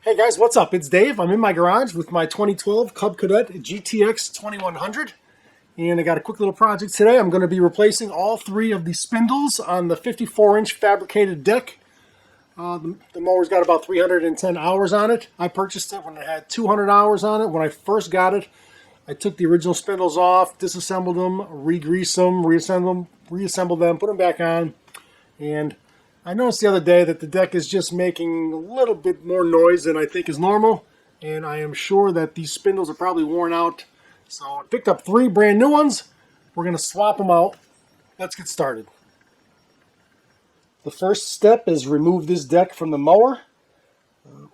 Hey guys, what's up? It's Dave. I'm in my garage with my 2012 Cub Cadet GTX 2100, and I got a quick little project today. I'm going to be replacing all three of the spindles on the 54-inch fabricated deck. The mower's got about 310 hours on it. I purchased it when it had 200 hours on it. When I first got it, I took the original spindles off, disassembled them, re-greased them, reassembled them, put them back on, and I noticed the other day that the deck is just making a little bit more noise than I think is normal, and I am sure that these spindles are probably worn out. So I picked up three brand new ones. We're going to swap them out. Let's get started. The first step is remove this deck from the mower.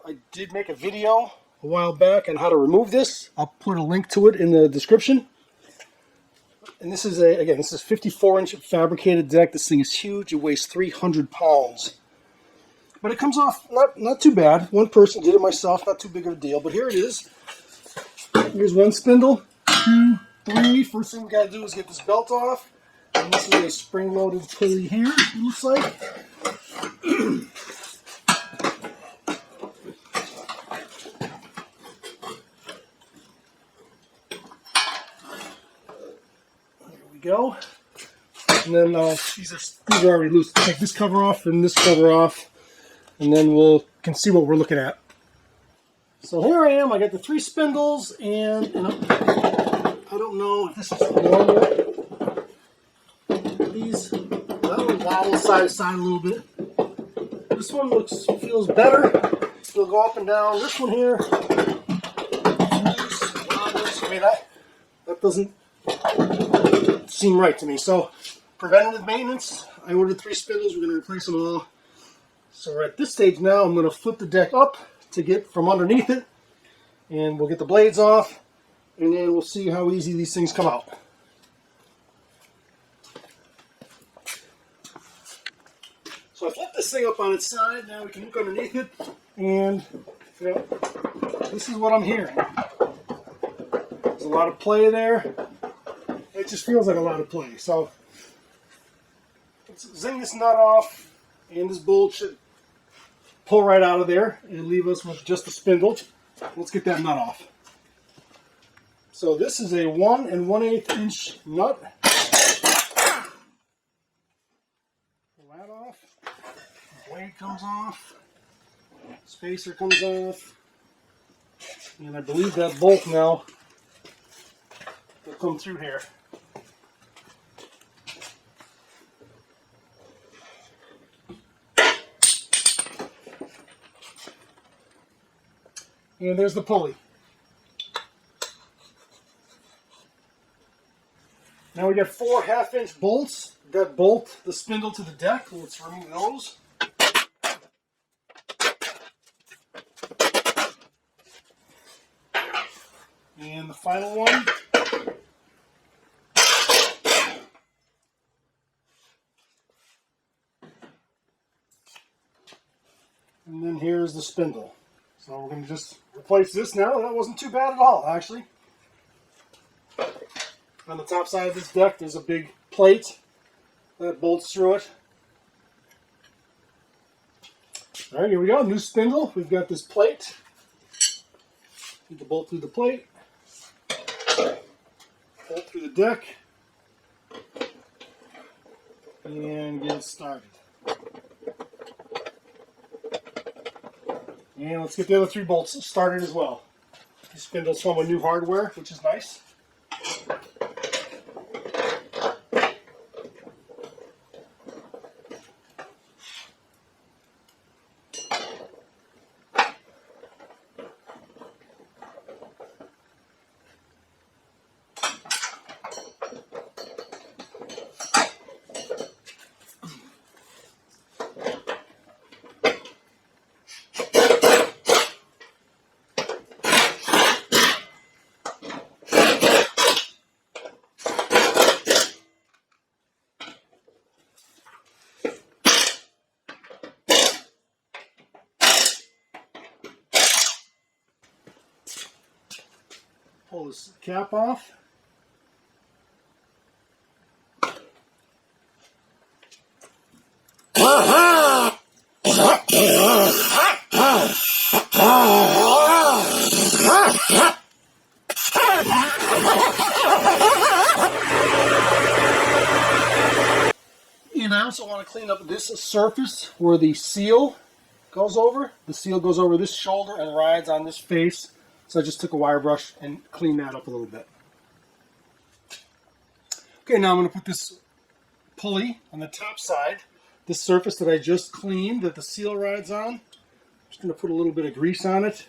I did make a video a while back on how to remove this. I'll put a link to it in the description. And this is this is 54-inch fabricated deck. This thing is huge. It weighs 300 pounds. But it comes off not too bad. One person did it myself, not too big of a deal. But here it is. Here's one spindle, 2, 3. First thing we got to do is get this belt off. And this is a spring-loaded pulley here, it looks like. Go, and then these are already loose. Take this cover off and this cover off, and then we can see what we're looking at. So here I am. I got the three spindles, and I don't know if this is normal. These that'll wobble side to side a little bit. This one feels better. It'll go up and down. This one here, I mean that doesn't seem right to me. So preventative maintenance, I ordered three spindles. We're going to replace them all. So we're at this stage now. I'm going to flip the deck up to get from underneath it, and we'll get the blades off, and then we'll see how easy these things come out. So I flipped this thing up on its side. Now we can look underneath it, and this is what I'm hearing. There's a lot of play there. It just feels like a lot of play. So let's zing this nut off, and this bolt should pull right out of there and leave us with just the spindle. Let's get that nut off. So this is a 1 1/8 inch nut. Pull that off. Blade comes off. Spacer comes off. And I believe that bolt now will come through here. And there's the pulley. Now we got 4 1/2-inch bolts that bolt the spindle to the deck. Let's remove those. And the final one. And then here's the spindle. So we're going to just replace this now. That wasn't too bad at all, actually. On the top side of this deck, there's a big plate that bolts through it. All right, here we go. New spindle. We've got this plate. Need to bolt through the plate. Bolt through the deck. And get it started. And let's get the other 3 bolts started as well. These spindles come with new hardware, which is nice. Pull this cap off. also want to clean up this surface where the seal goes over. The seal goes over this shoulder and rides on this face. So I just took a wire brush and cleaned that up a little bit. Okay, now I'm going to put this pulley on the top side. This surface that I just cleaned that the seal rides on. I'm just going to put a little bit of grease on it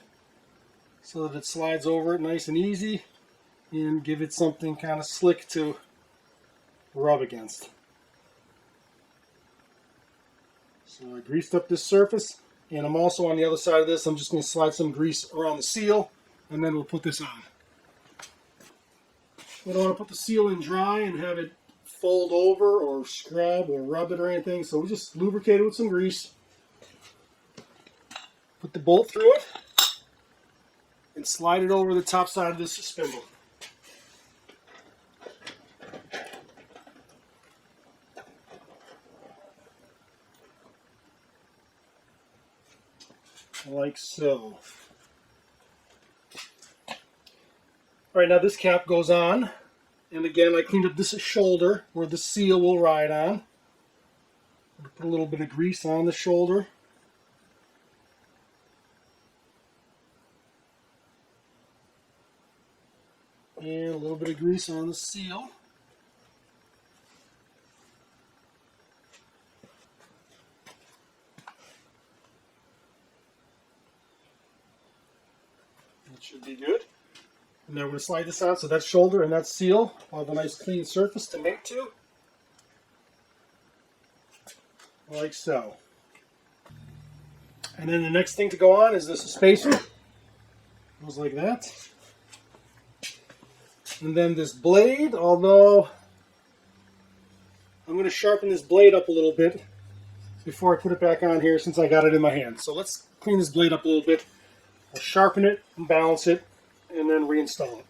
so that it slides over it nice and easy and give it something kind of slick to rub against. So I greased up this surface, and I'm also on the other side of this. I'm just going to slide some grease around the seal, and then we'll put this on. We don't want to put the seal in dry and have it fold over or scrub or rub it or anything, so we just lubricate it with some grease. Put the bolt through it and slide it over the top side of this spindle. Like so. Alright, now this cap goes on, and again I cleaned up this shoulder where the seal will ride on. Put a little bit of grease on the shoulder. And a little bit of grease on the seal. That should be good. And now we're going to slide this out so that shoulder and that seal will have a nice clean surface to mate to. Like so. And then the next thing to go on is this spacer. Goes like that. And then this blade, although I'm going to sharpen this blade up a little bit before I put it back on here since I got it in my hand. So let's clean this blade up a little bit. I'll sharpen it and balance it and then reinstall it.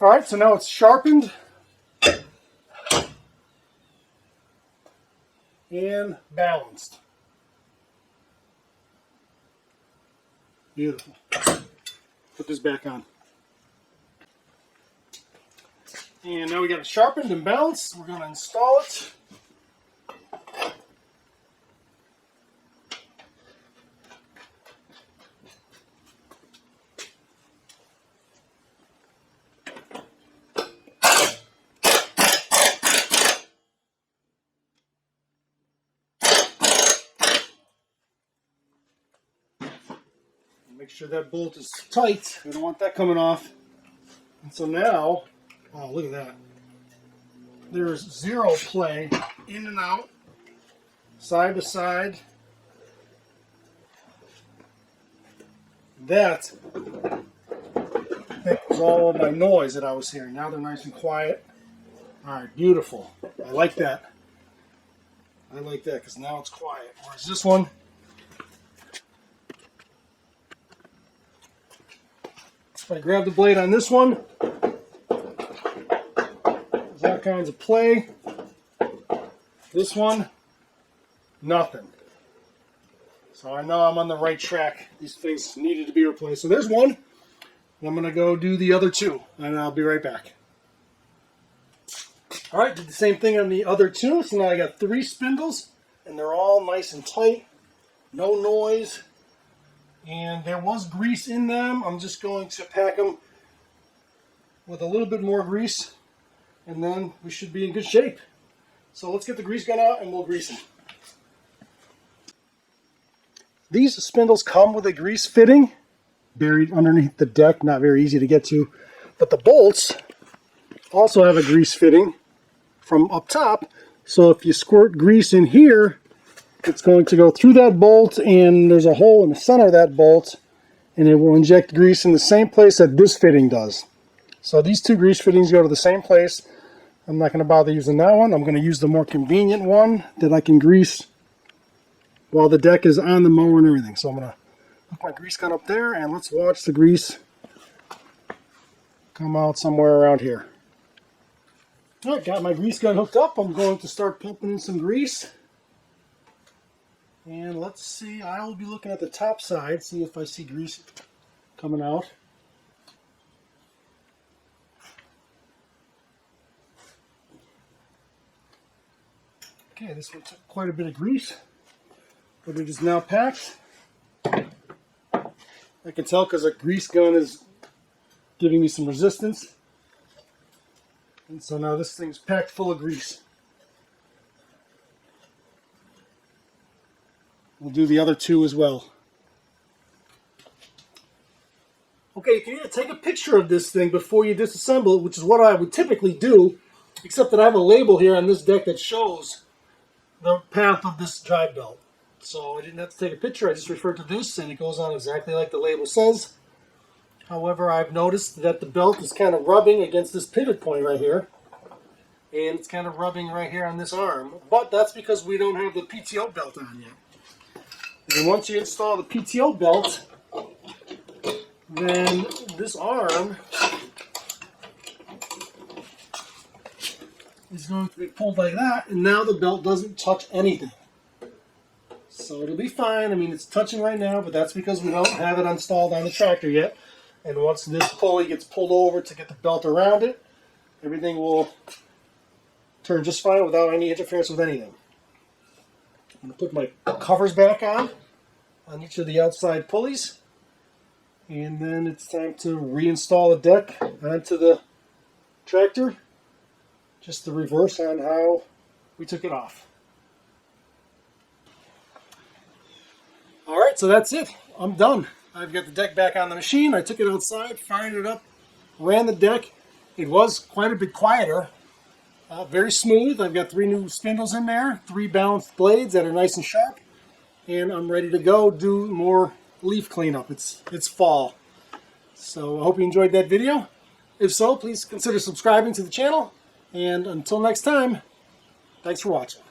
Alright, so now it's sharpened and balanced. Beautiful. Put this back on. And now we got it sharpened and balanced. We're going to install it. Make sure that bolt is tight. We don't want that coming off. And so now, oh, look at that. There's zero play in and out, side to side. That was all of my noise that I was hearing. Now they're nice and quiet. All right, beautiful. I like that. I like that because now it's quiet. Whereas this one, if I grab the blade on this one, there's all kinds of play. This one, nothing. So I know I'm on the right track. These things needed to be replaced. So there's one. And I'm going to go do the other two, and I'll be right back. All right, did the same thing on the other two. So now I got 3 spindles, and they're all nice and tight. No noise. And there was grease in them. I'm just going to pack them with a little bit more grease, and then we should be in good shape. So let's get the grease gun out and we'll grease them. These spindles come with a grease fitting buried underneath the deck, not very easy to get to. But the bolts also have a grease fitting from up top. So if you squirt grease in here, it's going to go through that bolt, and there's a hole in the center of that bolt, and it will inject grease in the same place that this fitting does. So these two grease fittings go to the same place. I'm not going to bother using that one. I'm going to use the more convenient one that I can grease while the deck is on the mower and everything. So I'm going to hook my grease gun up there, and let's watch the grease come out somewhere around here. All right, got my grease gun hooked up. I'm going to start pumping in some grease. And let's see, I will be looking at the top side, see if I see grease coming out. Okay, this one took quite a bit of grease, but it is now packed. I can tell because the grease gun is giving me some resistance. And so now this thing's packed full of grease. We'll do the other two as well. Okay, you can either take a picture of this thing before you disassemble it, which is what I would typically do, except that I have a label here on this deck that shows the path of this drive belt. So I didn't have to take a picture, I just referred to this and it goes on exactly like the label says. However, I've noticed that the belt is kind of rubbing against this pivot point right here. And it's kind of rubbing right here on this arm. But that's because we don't have the PTO belt on yet. And once you install the PTO belt, then this arm is going to be pulled like that, and now the belt doesn't touch anything. So it'll be fine. I mean, it's touching right now, but that's because we don't have it installed on the tractor yet. And once this pulley gets pulled over to get the belt around it, everything will turn just fine without any interference with anything. I'm going to put my covers back on each of the outside pulleys. And then it's time to reinstall the deck onto the tractor. Just the reverse on how we took it off. Alright, so that's it. I'm done. I've got the deck back on the machine. I took it outside, fired it up, ran the deck. It was quite a bit quieter. Very smooth. I've got 3 new spindles in there, 3 balanced blades that are nice and sharp. And I'm ready to go do more leaf cleanup. It's fall. So I hope you enjoyed that video. If so, please consider subscribing to the channel. And until next time, thanks for watching.